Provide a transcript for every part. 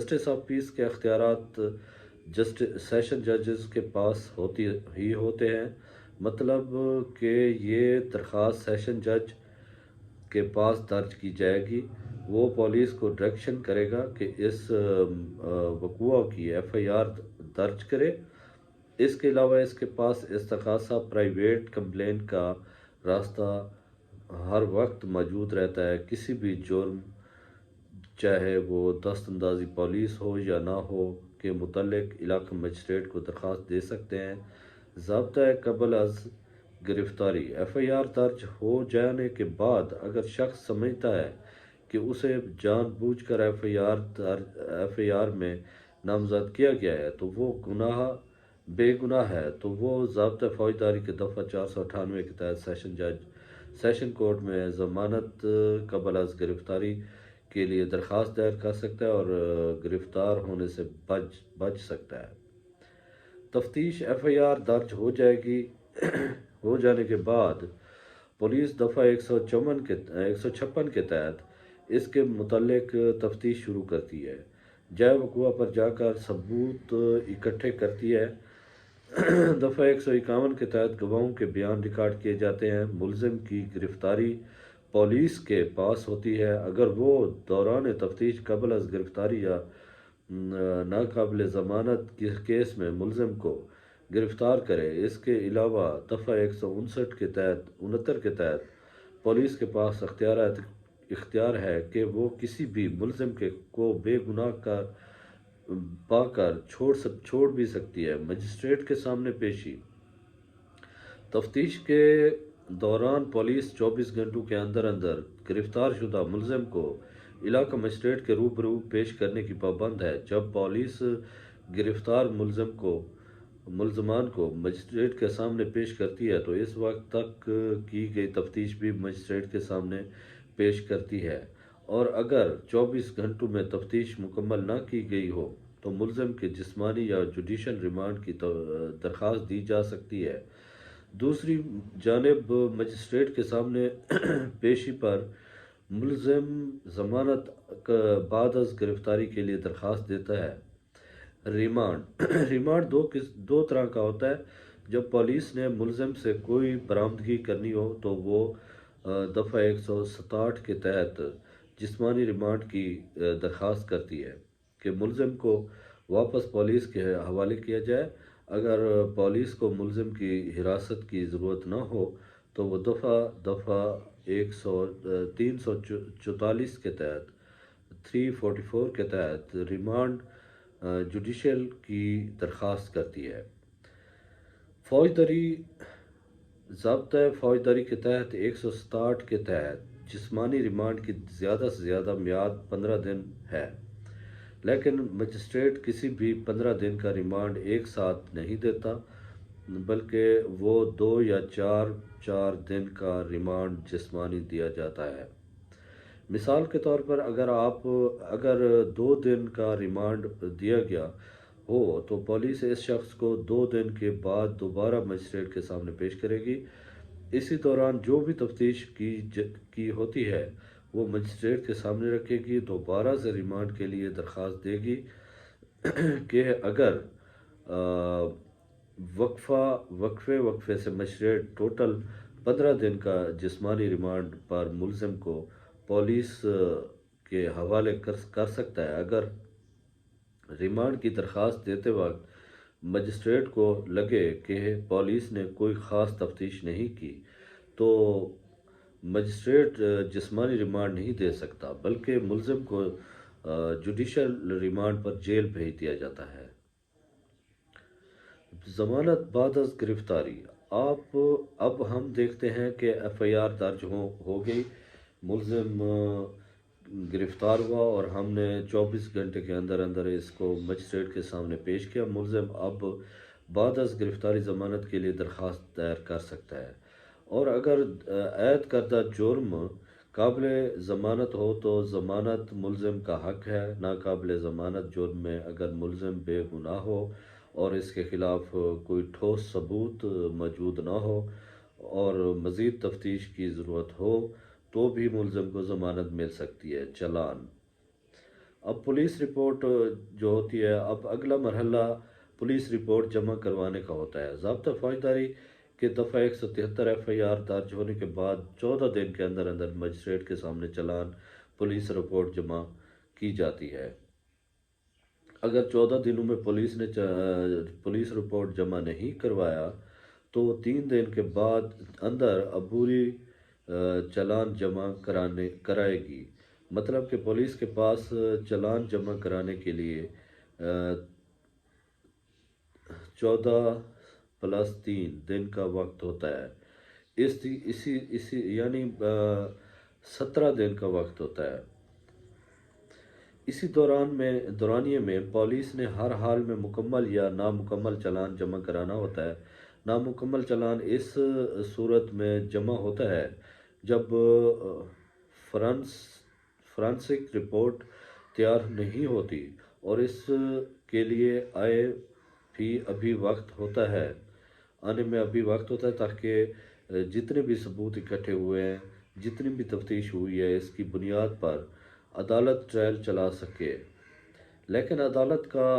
Justice of peace کے اختیارات session ججز کے پاس ہوتے ہیں، مطلب کہ یہ درخواست سیشن جج کے پاس درج کی جائے گی، وہ پولیس کو ڈائریکشن کرے گا کہ اس وقوع کی ایف آئی آر درج کرے۔ اس کے علاوہ اس کے پاس استغاثہ پرائیویٹ کمپلین کا راستہ ہر وقت موجود رہتا ہے۔ کسی بھی جرم، چاہے وہ دست اندازی پولیس ہو یا نہ ہو، کے متعلق علاقہ مجسٹریٹ کو درخواست دے سکتے ہیں۔ ضابطۂ قبل از گرفتاری: ایف آئی آر درج ہو جانے کے بعد اگر شخص سمجھتا ہے کہ اسے جان بوجھ کر ایف آئی آر میں نامزد کیا گیا ہے تو وہ بے گناہ ہے، تو وہ ضابطۂ فوجداری کے دفعہ 498 کے تحت سیشن کورٹ میں ضمانت قبل از گرفتاری کے لیے درخواست دائر کر سکتا ہے اور گرفتار ہونے سے بچ سکتا ہے۔ تفتیش: ایف آئی آر درج ہو جانے کے بعد پولیس دفعہ 156 کے تحت اس کے متعلق تفتیش شروع کرتی ہے، جائے وقوع پر جا کر ثبوت اکٹھے کرتی ہے۔ دفعہ 151 کے تحت گواہوں کے بیان ریکارڈ کیے جاتے ہیں۔ ملزم کی گرفتاری پولیس کے پاس ہوتی ہے اگر وہ دوران تفتیش قبل از گرفتاری یا ناقابل ضمانت کیس میں ملزم کو گرفتار کرے۔ اس کے علاوہ دفعہ 159 کے تحت پولیس کے پاس اختیار ہے کہ وہ کسی بھی ملزم کو بے گناہ پا کر چھوڑ بھی سکتی ہے۔ مجسٹریٹ کے سامنے پیشی: تفتیش کے دوران پولیس 24 گھنٹوں کے اندر گرفتار شدہ ملزم کو علاقہ مجسٹریٹ کے روبرو پیش کرنے کی پابند ہے۔ جب پولیس گرفتار ملزمان کو مجسٹریٹ کے سامنے پیش کرتی ہے تو اس وقت تک کی گئی تفتیش بھی مجسٹریٹ کے سامنے پیش کرتی ہے، اور اگر 24 گھنٹوں میں تفتیش مکمل نہ کی گئی ہو تو ملزم کے جسمانی یا جوڈیشل ریمانڈ کی درخواست دی جا سکتی ہے۔ دوسری جانب مجسٹریٹ کے سامنے پیشی پر ملزم ضمانت بعد از گرفتاری کے لیے درخواست دیتا ہے۔ ریمانڈ دو طرح کا ہوتا ہے۔ جب پولیس نے ملزم سے کوئی برآمدگی کرنی ہو تو وہ دفعہ 167 کے تحت جسمانی ریمانڈ کی درخواست کرتی ہے کہ ملزم کو واپس پولیس کے حوالے کیا جائے۔ اگر پولیس کو ملزم کی حراست کی ضرورت نہ ہو تو وہ دفعہ 344 کے تحت 344 کے تحت ریمانڈ جوڈیشل کی درخواست کرتی ہے۔ فوجداری: ضابطۂ فوجداری کے تحت 167 کے تحت جسمانی ریمانڈ کی زیادہ سے زیادہ میعاد 15 دن ہے، لیکن مجسٹریٹ کسی بھی 15 دن کا ریمانڈ ایک ساتھ نہیں دیتا، بلکہ وہ 2 یا 4 دن کا ریمانڈ جسمانی دیا جاتا ہے۔ مثال کے طور پر اگر 2 دن کا ریمانڈ دیا گیا ہو تو پولیس اس شخص کو 2 دن کے بعد دوبارہ مجسٹریٹ کے سامنے پیش کرے گی۔ اسی دوران جو بھی تفتیش کی ہوتی ہے وہ مجسٹریٹ کے سامنے رکھے گی، دوبارہ سے ریمانڈ کے لیے درخواست دے گی کہ اگر وقفے سے مجسٹریٹ ٹوٹل 15 دن کا جسمانی ریمانڈ پر ملزم کو پولیس کے حوالے کر سکتا ہے۔ اگر ریمانڈ کی درخواست دیتے وقت مجسٹریٹ کو لگے کہ پولیس نے کوئی خاص تفتیش نہیں کی تو مجسٹریٹ جسمانی ریمانڈ نہیں دے سکتا، بلکہ ملزم کو جوڈیشل ریمانڈ پر جیل بھیج دیا جاتا ہے۔ ضمانت بعد از گرفتاری: اب ہم دیکھتے ہیں کہ ایف آئی آر درج ہو گئی، ملزم گرفتار ہوا اور ہم نے 24 گھنٹے کے اندر اس کو مجسٹریٹ کے سامنے پیش کیا۔ ملزم اب بعد از گرفتاری ضمانت کے لیے درخواست دائر کر سکتا ہے، اور اگر عائد کردہ جرم قابل ضمانت ہو تو ضمانت ملزم کا حق ہے۔ ناقابل ضمانت جرم میں اگر ملزم بے گناہ ہو اور اس کے خلاف کوئی ٹھوس ثبوت موجود نہ ہو اور مزید تفتیش کی ضرورت ہو تو بھی ملزم کو ضمانت مل سکتی ہے۔ چلان: اب پولیس رپورٹ جو ہوتی ہے، اب اگلا مرحلہ پولیس رپورٹ جمع کروانے کا ہوتا ہے۔ ضابطہ فوجداری کے دفعہ 173 ایف آئی آر درج ہونے کے بعد 14 دن کے اندر اندر مجسٹریٹ کے سامنے چلان پولیس رپورٹ جمع کی جاتی ہے۔ اگر 14 دنوں میں پولیس نے پولیس رپورٹ جمع نہیں کروایا تو 3 دن کے بعد اندر عبوری چلان جمع کرائے گی۔ مطلب کہ پولیس کے پاس چلان جمع کرانے کے لیے 14+3 دن کا وقت ہوتا ہے، اسی یعنی 17 دن کا وقت ہوتا ہے۔ اسی دورانیے میں پولیس نے ہر حال میں مکمل یا نامکمل چلان جمع کرانا ہوتا ہے۔ نامکمل چلان اس صورت میں جمع ہوتا ہے جب فرانسک رپورٹ تیار نہیں ہوتی اور اس کے لیے آنے میں ابھی وقت ہوتا ہے تاکہ جتنے بھی ثبوت اکٹھے ہوئے ہیں، جتنی بھی تفتیش ہوئی ہے، اس کی بنیاد پر عدالت ٹرائل چلا سکے۔ لیکن عدالت کا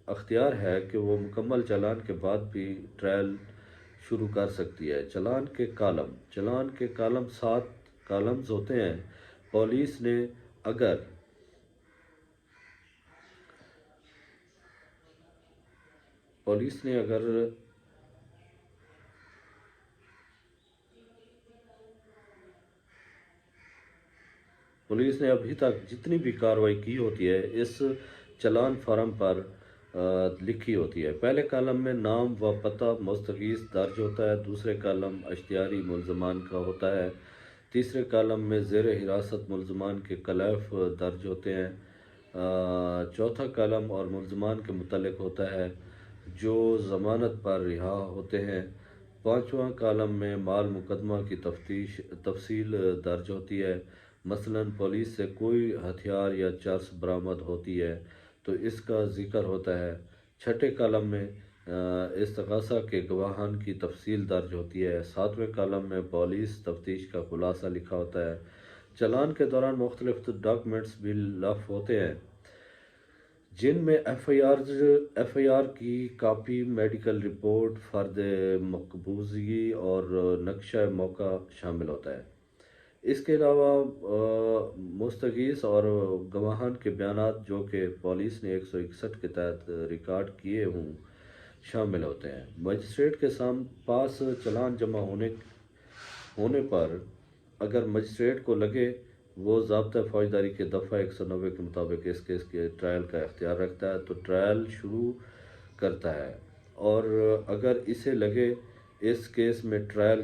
اختیار ہے کہ وہ مکمل چلان کے بعد بھی ٹرائل شروع کر سکتی ہے۔ چلان کے کالم 7 کالمز ہوتے ہیں۔ پولیس نے اگر ابھی تک جتنی بھی کارروائی کی ہوتی ہے اس چلان فارم پر لکھی ہوتی ہے۔ پہلے کالم میں نام و پتہ مستغیث درج ہوتا ہے، دوسرے کالم اشتہاری ملزمان کا ہوتا ہے، تیسرے کالم میں زیر حراست ملزمان کے کلیف درج ہوتے ہیں، چوتھا کالم اور ملزمان کے متعلق ہوتا ہے جو ضمانت پر رہا ہوتے ہیں، پانچواں کالم میں مال مقدمہ کی تفصیل درج ہوتی ہے، مثلاً پولیس سے کوئی ہتھیار یا چرس برآمد ہوتی ہے تو اس کا ذکر ہوتا ہے۔ چھٹے کالم میں استغاثہ کے گواہان کی تفصیل درج ہوتی ہے، ساتویں کالم میں پولیس تفتیش کا خلاصہ لکھا ہوتا ہے۔ چلان کے دوران مختلف ڈاکومنٹس بھی لفظ ہوتے ہیں جن میں ایف آئی آر کی کاپی، میڈیکل رپورٹ، فرد مقبوضگی اور نقشہ موقع شامل ہوتا ہے۔ اس کے علاوہ مستغیث اور گواہان کے بیانات جو کہ پولیس نے 161 کے تحت ریکارڈ کیے ہوں شامل ہوتے ہیں۔ مجسٹریٹ کے پاس چلان جمع ہونے پر اگر مجسٹریٹ کو لگے وہ ضابطہ فوجداری کے دفعہ 190 کے مطابق اس کیس کے ٹرائل کا اختیار رکھتا ہے تو ٹرائل شروع کرتا ہے، اور اگر اسے لگے اس کیس میں ٹرائل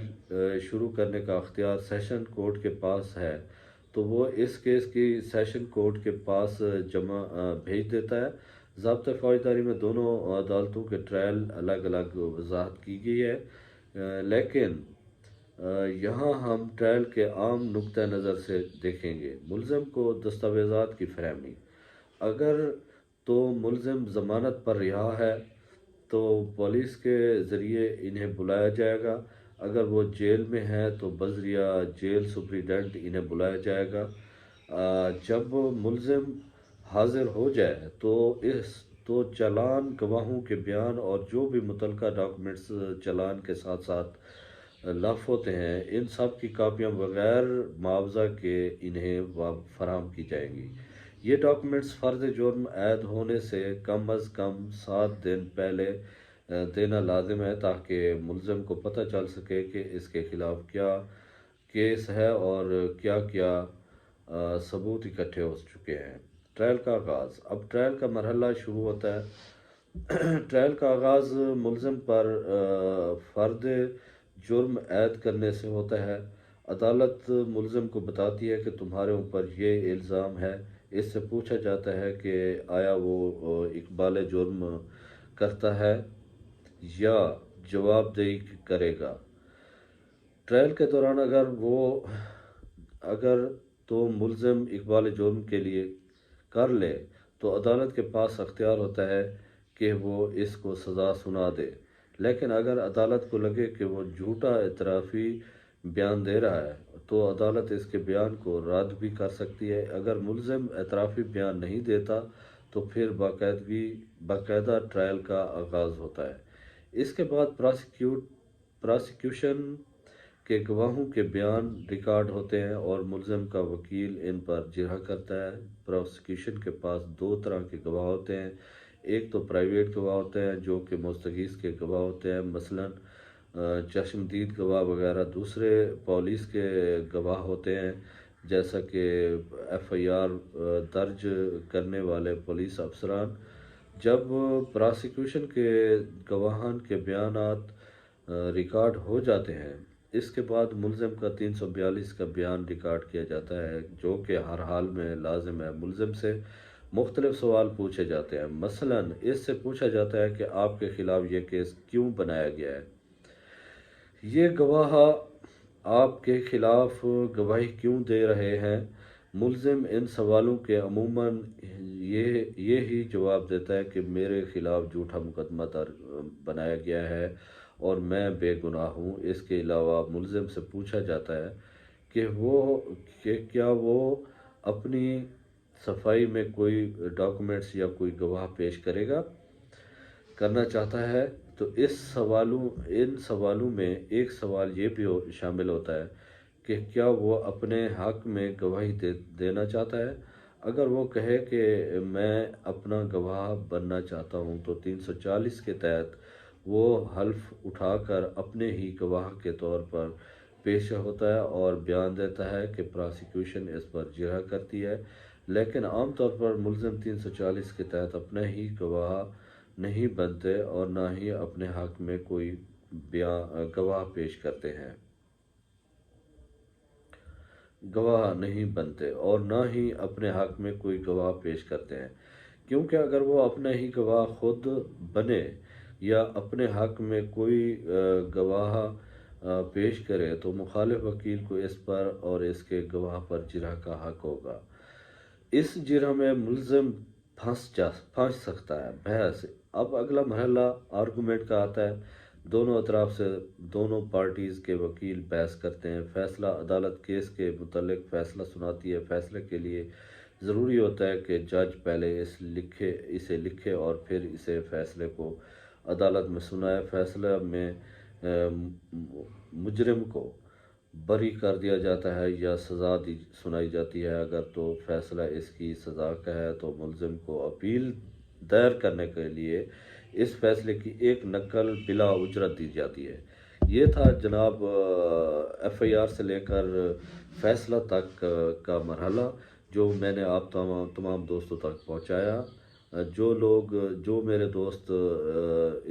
شروع کرنے کا اختیار سیشن کورٹ کے پاس ہے تو وہ اس کیس کی سیشن کورٹ کے پاس بھیج دیتا ہے۔ ضابطہ فوجداری میں دونوں عدالتوں کے ٹرائل الگ الگ وضاحت کی گئی ہے، لیکن یہاں ہم ٹرائل کے عام نقطہ نظر سے دیکھیں گے۔ ملزم کو دستاویزات کی فراہمی۔ اگر تو ملزم ضمانت پر رہا ہے تو پولیس کے ذریعے انہیں بلایا جائے گا، اگر وہ جیل میں ہے تو بذریعہ جیل سپرنٹنڈنٹ انہیں بلایا جائے گا۔ جب ملزم حاضر ہو جائے تو چلان، گواہوں کے بیان اور جو بھی متعلقہ ڈاکومنٹس چلان کے ساتھ ساتھ لفظ ہوتے ہیں ان سب کی کاپیاں بغیر معاوضہ کے انہیں فراہم کی جائیں گی۔ یہ ڈاکومنٹس فرد جرم عائد ہونے سے کم از کم 7 دن پہلے دینا لازم ہے تاکہ ملزم کو پتہ چل سکے کہ اس کے خلاف کیا کیس ہے اور کیا کیا ثبوت اکٹھے ہو چکے ہیں۔ ٹرائل کا آغاز۔ اب ٹرائل کا مرحلہ شروع ہوتا ہے۔ ٹرائل کا آغاز ملزم پر فرد جرم عائد کرنے سے ہوتا ہے۔ عدالت ملزم کو بتاتی ہے کہ تمہارے اوپر یہ الزام ہے، اس سے پوچھا جاتا ہے کہ آیا وہ اقبال جرم کرتا ہے یا جواب دہی کرے گا۔ ٹرائل کے دوران اگر تو ملزم اقبال جرم کے لیے کر لے تو عدالت کے پاس اختیار ہوتا ہے کہ وہ اس کو سزا سنا دے، لیکن اگر عدالت کو لگے کہ وہ جھوٹا اعترافی بیان دے رہا ہے تو عدالت اس کے بیان کو رد بھی کر سکتی ہے۔ اگر ملزم اعترافی بیان نہیں دیتا تو پھر باقاعدہ ٹرائل کا آغاز ہوتا ہے۔ اس کے بعد پراسیکیوشن کے گواہوں کے بیان ریکارڈ ہوتے ہیں اور ملزم کا وکیل ان پر جرح کرتا ہے۔ پروسیکیوشن کے پاس دو طرح کے گواہ ہوتے ہیں، ایک تو پرائیویٹ گواہ ہوتے ہیں جو کہ مستغیث کے گواہ ہوتے ہیں، مثلاً چشمدید گواہ وغیرہ۔ دوسرے پولیس کے گواہ ہوتے ہیں، جیسا کہ ایف آئی آر درج کرنے والے پولیس افسران۔ جب پراسیکیوشن کے گواہان کے بیانات ریکارڈ ہو جاتے ہیں، اس کے بعد ملزم کا 342 کا بیان ریکارڈ کیا جاتا ہے، جو کہ ہر حال میں لازم ہے۔ ملزم سے مختلف سوال پوچھے جاتے ہیں، مثلاً اس سے پوچھا جاتا ہے کہ آپ کے خلاف یہ کیس کیوں بنایا گیا ہے، یہ گواہ آپ کے خلاف گواہی کیوں دے رہے ہیں۔ ملزم ان سوالوں کے عموماً یہ ہی جواب دیتا ہے کہ میرے خلاف جھوٹا مقدمہ بنایا گیا ہے اور میں بے گناہ ہوں۔ اس کے علاوہ ملزم سے پوچھا جاتا ہے کہ کیا وہ اپنی صفائی میں کوئی ڈاکومنٹس یا کوئی گواہ پیش کرنا چاہتا ہے۔ تو ان سوالوں میں ایک سوال یہ بھی شامل ہوتا ہے کہ کیا وہ اپنے حق میں گواہی دینا چاہتا ہے۔ اگر وہ کہے کہ میں اپنا گواہ بننا چاہتا ہوں تو 340 کے تحت وہ حلف اٹھا کر اپنے ہی گواہ کے طور پر پیش ہوتا ہے اور بیان دیتا ہے کہ پراسیکیوشن اس پر جرح کرتی ہے، لیکن عام طور پر ملزم 340 کے تحت اپنا ہی گواہ نہیں بنتے اور نہ ہی اپنے حق میں کوئی گواہ پیش کرتے ہیں، کیونکہ اگر وہ اپنا ہی گواہ خود بنے یا اپنے حق میں کوئی گواہ پیش کرے تو مخالف وکیل کو اس پر اور اس کے گواہ پر جرح کا حق ہوگا۔ اس جرح میں ملزم پھنس سکتا ہے۔ بحث۔ اب اگلا مرحلہ آرگومنٹ کا آتا ہے۔ دونوں اطراف سے دونوں پارٹیز کے وکیل بحث کرتے ہیں۔ فیصلہ۔ عدالت کیس کے متعلق فیصلہ سناتی ہے۔ فیصلے کے لیے ضروری ہوتا ہے کہ جج پہلے اسے لکھے اور پھر اسے فیصلے کو عدالت میں سنائے۔ فیصلہ میں مجرم کو بری کر دیا جاتا ہے یا سزا سنائی جاتی ہے۔ اگر تو فیصلہ اس کی سزا کا ہے تو ملزم کو اپیل دائر کرنے کے لیے اس فیصلے کی ایک نقل بلا اجرت دی جاتی ہے۔ یہ تھا جناب ایف آئی آر سے لے کر فیصلہ تک کا مرحلہ، جو میں نے آپ تمام دوستوں تک پہنچایا۔ جو میرے دوست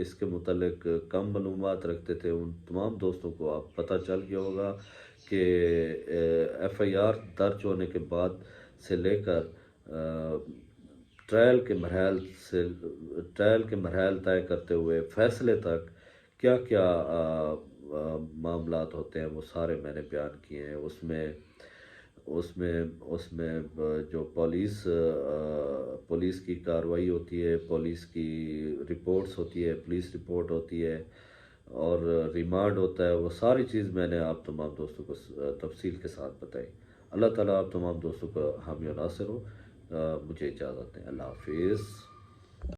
اس کے متعلق کم معلومات رکھتے تھے، ان تمام دوستوں کو اب پتہ چل گیا ہوگا کہ ایف آئی آر درج ہونے کے بعد سے لے کر ٹرائل کے مراحل طے کرتے ہوئے فیصلے تک کیا کیا معاملات ہوتے ہیں، وہ سارے میں نے بیان کیے ہیں۔ اس میں جو پولیس کی کارروائی ہوتی ہے، پولیس کی رپورٹس ہوتی ہے، پولیس رپورٹ ہوتی ہے اور ریمانڈ ہوتا ہے، وہ ساری چیز میں نے آپ تمام دوستوں کو تفصیل کے ساتھ بتائی۔ اللہ تعالیٰ آپ تمام دوستوں کو حامی و ناصر ہو۔ مجھے اجازت دیں۔ اللہ حافظ۔